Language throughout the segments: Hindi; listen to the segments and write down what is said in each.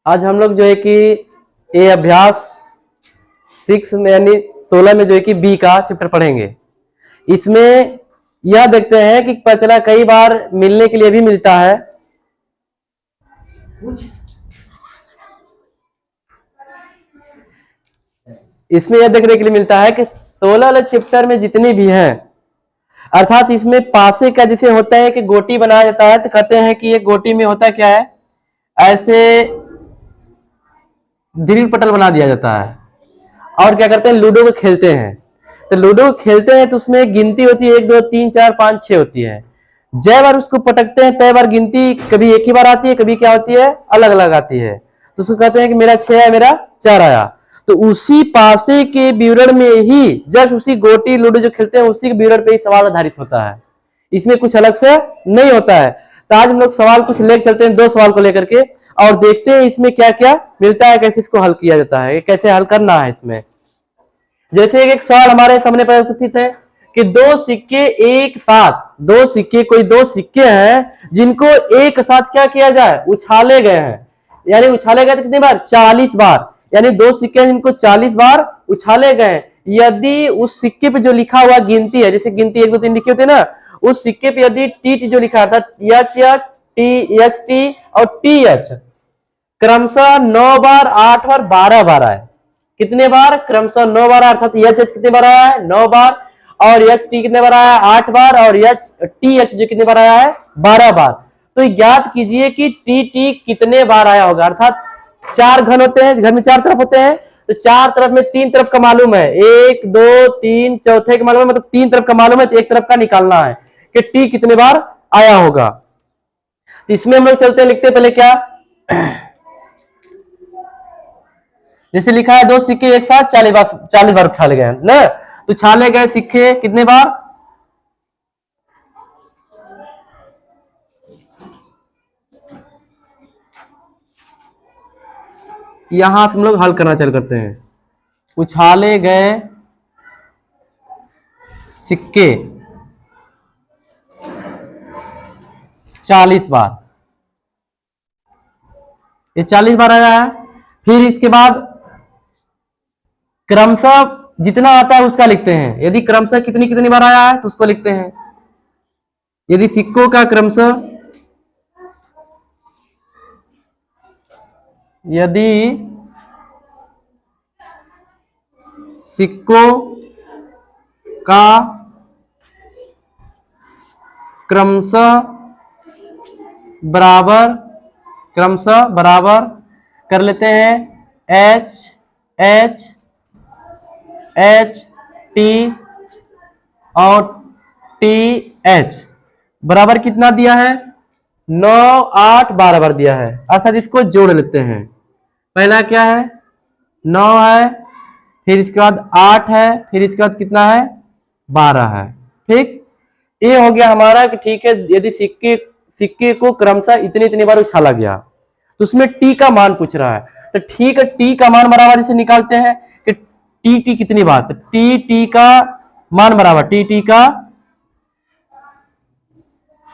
आज हम लोग जो है कि ये अभ्यास 6 में यानी 16 में जो है कि बी का चैप्टर पढ़ेंगे। इसमें यह देखते हैं कि पचला कई बार मिलने के लिए भी मिलता है। इसमें यह देखने के लिए मिलता है कि 16 चैप्टर में जितनी भी हैं, अर्थात इसमें पासे का जैसे होता है कि गोटी बनाया जाता है, तो कहते हैं कि ये गोटी में होता क्या है, ऐसे ड्रिल पटल बना दिया जाता है और क्या करते हैं, लूडो को खेलते हैं। तो लूडो खेलते हैं तो उसमें गिनती होती है 1 2 3 4 5 6 होती है। जय बार उसको पटकते हैं तय बार गिनती कभी एक ही बार आती है, कभी क्या होती है, अलग अलग आती है। तो उसको कहते हैं कि मेरा 6 है, मेरा 4 आया। तो उसी पासे के विवरण में ही जस्ट उसी गोटी लूडो जो खेलते हैं उसी के विवरण पे ही सवाल आधारित होता है, इसमें कुछ अलग से नहीं होता है। तो आज हम लोग सवाल कुछ लेकर चलते हैं, 2 सवाल को लेकर के, और देखते हैं इसमें क्या क्या मिलता है, कैसे इसको हल किया जाता है, कैसे हल करना है इसमें। जैसे एक सवाल हमारे सामने पर उपस्थित है कि 2 सिक्के एक साथ, 2 सिक्के, कोई 2 सिक्के हैं जिनको एक साथ क्या किया जाए, उछाले गए हैं। यानी उछाले गए तो कितनी बार, 40 बार। यानी 2 सिक्के जिनको 40 बार उछाले गए। यदि उस सिक्के पे जो लिखा हुआ गिनती है, जैसे गिनती 1 2 3 लिखे होते ना, उस सिक्के पे यदि टी जो लिखा था, H H T H T और टी एच क्रमशः 9 बार 8 बार 12 बार आए। कितने बार, क्रमशः 9 बार, अर्थात एच एच कितने बार आया है, 9 बार, और एच टी कितने बार आया है, 8 बार, और एच टी एच जो कितने बार आया है, 12 बार। तो याद कीजिए कि टी टी कितने बार आया होगा। अर्थात 4 घन होते हैं, घर में 4 तरफ होते हैं, तो 4 तरफ में 3 तरफ का मालूम है, 1 2 3 चौथे का मालूम है, मतलब 3 तरफ का मालूम है, तो एक तरफ का निकालना है कि टी कितने बार आया होगा। तो इसमें हम लोग चलते लिखते पहले क्या, जैसे लिखा है 2 सिक्के एक साथ 40 बार उछाले गए ना, तो उछाले गए सिक्के कितने बार, यहां से हम लोग हल करना चालू करते हैं। उछाले गए सिक्के 40 बार, ये 40 बार आया है। फिर इसके बाद क्रमशः जितना आता है उसका लिखते हैं। यदि क्रमशः कितनी कितनी बार आया है तो उसको लिखते हैं। यदि सिक्कों का क्रमशः, यदि सिक्कों का क्रमशः बराबर कर लेते हैं, एच एच एच टी और टी एच बराबर कितना दिया है, 9 8 12 बार दिया है। अर्थात इसको जोड़ लेते हैं। पहला क्या है, 9 है, फिर इसके बाद 8 है, फिर इसके बाद कितना है, 12 है। ठीक, ये हो गया हमारा कि ठीक है, यदि सिक्के को क्रमशः इतनी इतनी बार उछाला गया तो उसमें टी का मान पूछ रहा है। तो ठीक है, टी का मान बराबर इसे निकालते हैं कि टी कितनी बार, तो टी का मान बराबर, टी का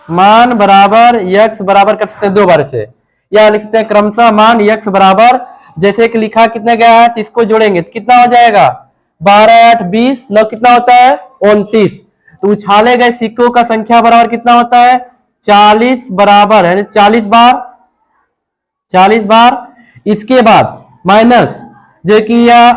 मान बराबर यक्स बराबर कर सकते हैं 2 बार से, या लिख सकते हैं क्रमशः मान यक्स बराबर, जैसे कि लिखा कितने गया है, तो इसको जोड़ेंगे तो कितना हो जाएगा, 12 8 20 9 कितना होता है, 29। तो उछाले गए सिक्कों का संख्या बराबर कितना होता है, 40 बराबर है 40 बार। इसके बाद माइनस जो कि यह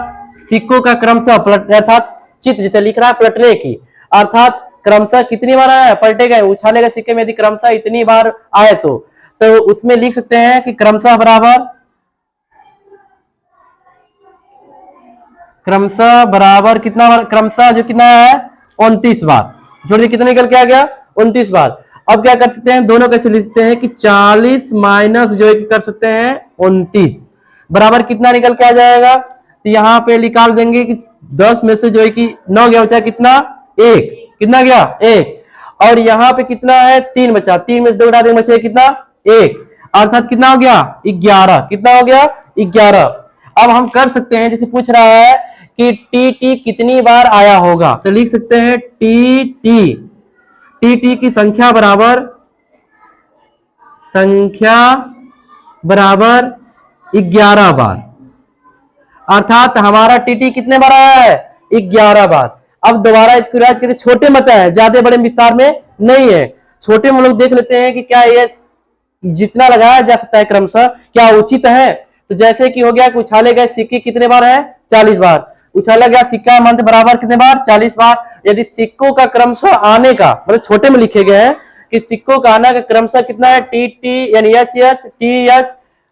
सिक्कों का क्रमशः पलट, अर्थात चित्र जैसे लिख रहा है पलटने की, अर्थात क्रमशः कितनी बार आया, पलटे गए, उछाले गए सिक्के में यदि क्रमशः इतनी बार आए तो उसमें लिख सकते हैं कि क्रमशः बराबर कितना बार, क्रमशः जो कितना है 29 बार, जोड़ कितना निकल के आ गया, 29 बार। अब क्या कर सकते हैं, दोनों कैसे लिख सकते हैं कि 40 माइनस जो है कर सकते हैं 29 बराबर कितना निकल के आ जाएगा, तो यहाँ पे निकाल देंगे कि 10 में से जो है कि 9 गया, बचा कितना, 1, कितना गया 1, और यहाँ पे कितना है 3 बचा, 3 में से 2 घटा देंगे बचे कितना 1, अर्थात कितना हो गया 11, कितना हो गया 11। अब हम कर सकते हैं, जैसे पूछ रहा है कि टी कितनी बार आया होगा, तो लिख सकते हैं टी टी की संख्या बराबर 11 बार, अर्थात हमारा टी कितने बार आया है? 11 बार। अब दोबारा इसको रिवाइज करके छोटे मत है, ज्यादा बड़े विस्तार में नहीं है, छोटे में हम लोग देख लेते हैं कि क्या ये जितना लगाया जा सकता है क्रमशः क्या उचित है। तो जैसे कि हो गया कि उछाले गए सिक्के कितने बार है? 40 बार। उछाला गया सिक्का मंत्र बराबर कितने बार? 40 बार। यदि सिक्कों का क्रमशः आने का मतलब छोटे में लिखे गए हैं कि सिक्कों का आने का क्रमशः कितना है? टी यानी एच टी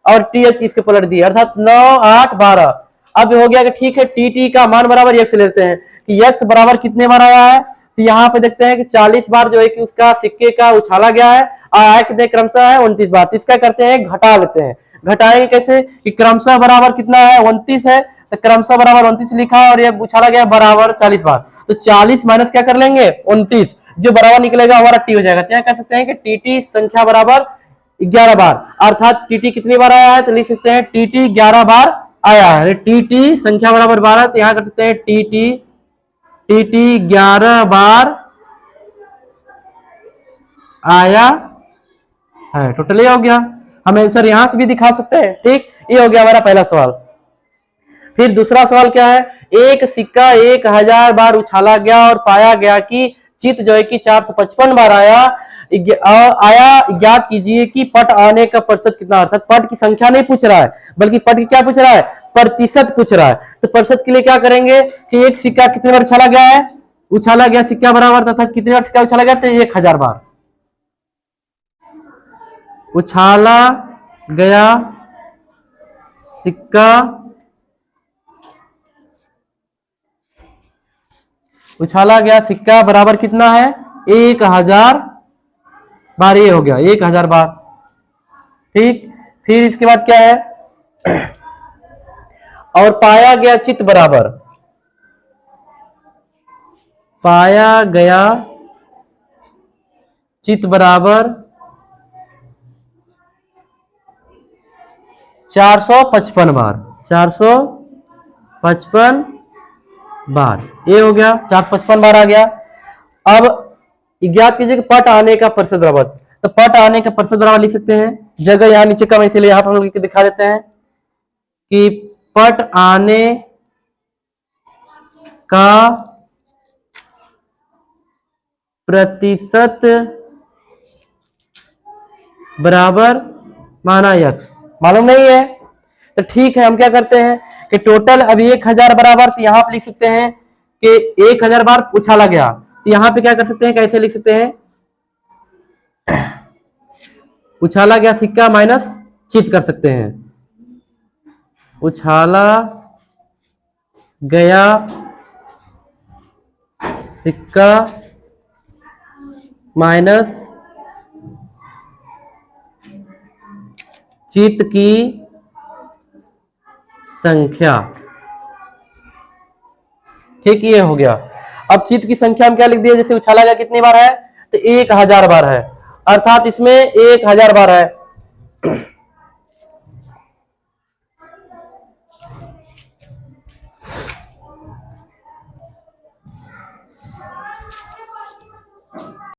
और टी एच इसके पलट दिए, अर्थात 9 8 12। अब हो गया कि ठीक है टी का मान बराबर यक्स लेते हैं कि यक्स बराबर कितने बार आया है? तो यहाँ पे देखते हैं कि 40 बार जो है कि उसका सिक्के का उछाला गया है, आया कितने क्रमशः है? 29 बार। तो इसका करते हैं घटा लेते हैं, घटाएंगे कैसे कि क्रमशः बराबर कितना है? 29 है, तो क्रमशः बराबर 29 लिखा है और ये उछाला गया बराबर 40 बार। तो 40 माइनस क्या कर लेंगे? 29, जो बराबर निकलेगा हमारा टी हो जाएगा। क्या कह सकते हैं कि टी संख्या बराबर 11 बार, अर्थात टी कितनी बार आया है? तो लिख सकते हैं टी 11 बार आया है। टी संख्या बराबर 12, तो यहां कर सकते हैं टी 11 बार आया है। टोटल ये हो गया, हम आंसर यहां से भी दिखा सकते हैं। ठीक, ये हो गया हमारा पहला सवाल। फिर दूसरा सवाल क्या है? एक सिक्का 1000 बार उछाला गया और पाया गया कि चित जो है कि 455 बार आया। ज्ञात कीजिए कि पट आने का प्रतिशत कितना। अर्थात पट की संख्या नहीं पूछ रहा है बल्कि पट की क्या पूछ रहा है? प्रतिशत पूछ रहा है। तो प्रतिशत के लिए क्या करेंगे कि एक सिक्का कितने बार उछाला गया है? उछाला गया सिक्का बराबर तथा कितने बार सिक्का उछाला गया? तो 1000 बार उछाला गया सिक्का, उछाला गया सिक्का बराबर कितना है? 1000 बार। ये हो गया 1000 बार। ठीक, फिर इसके बाद क्या है? और पाया गया चित बराबर, पाया गया चित बराबर 455 बार, 455 बार। ये हो गया 455 बार आ गया। अब ज्ञात कीजिए कि पट आने का प्रतिशत बराबर। तो पट आने का प्रतिशत बराबर लिख सकते हैं, जगह यहां नीचे कम इसीलिए यहां पर हम लोग दिखा देते हैं कि पट आने का प्रतिशत बराबर माना यक्स। मालूम नहीं है तो ठीक है, हम क्या करते हैं कि टोटल अभी 1000 बराबर, तो यहां पे लिख सकते हैं कि 1000 बार उछाला गया। तो यहां पे क्या कर सकते हैं, कैसे लिख सकते हैं? उछाला गया सिक्का माइनस चित कर सकते हैं। उछाला गया सिक्का माइनस चित की संख्या। ठीक, ये हो गया। अब चित की संख्या हम क्या लिख दिए? जैसे उछाला गया कितनी बार है? तो 1000 बार है, अर्थात इसमें 1000 बार है।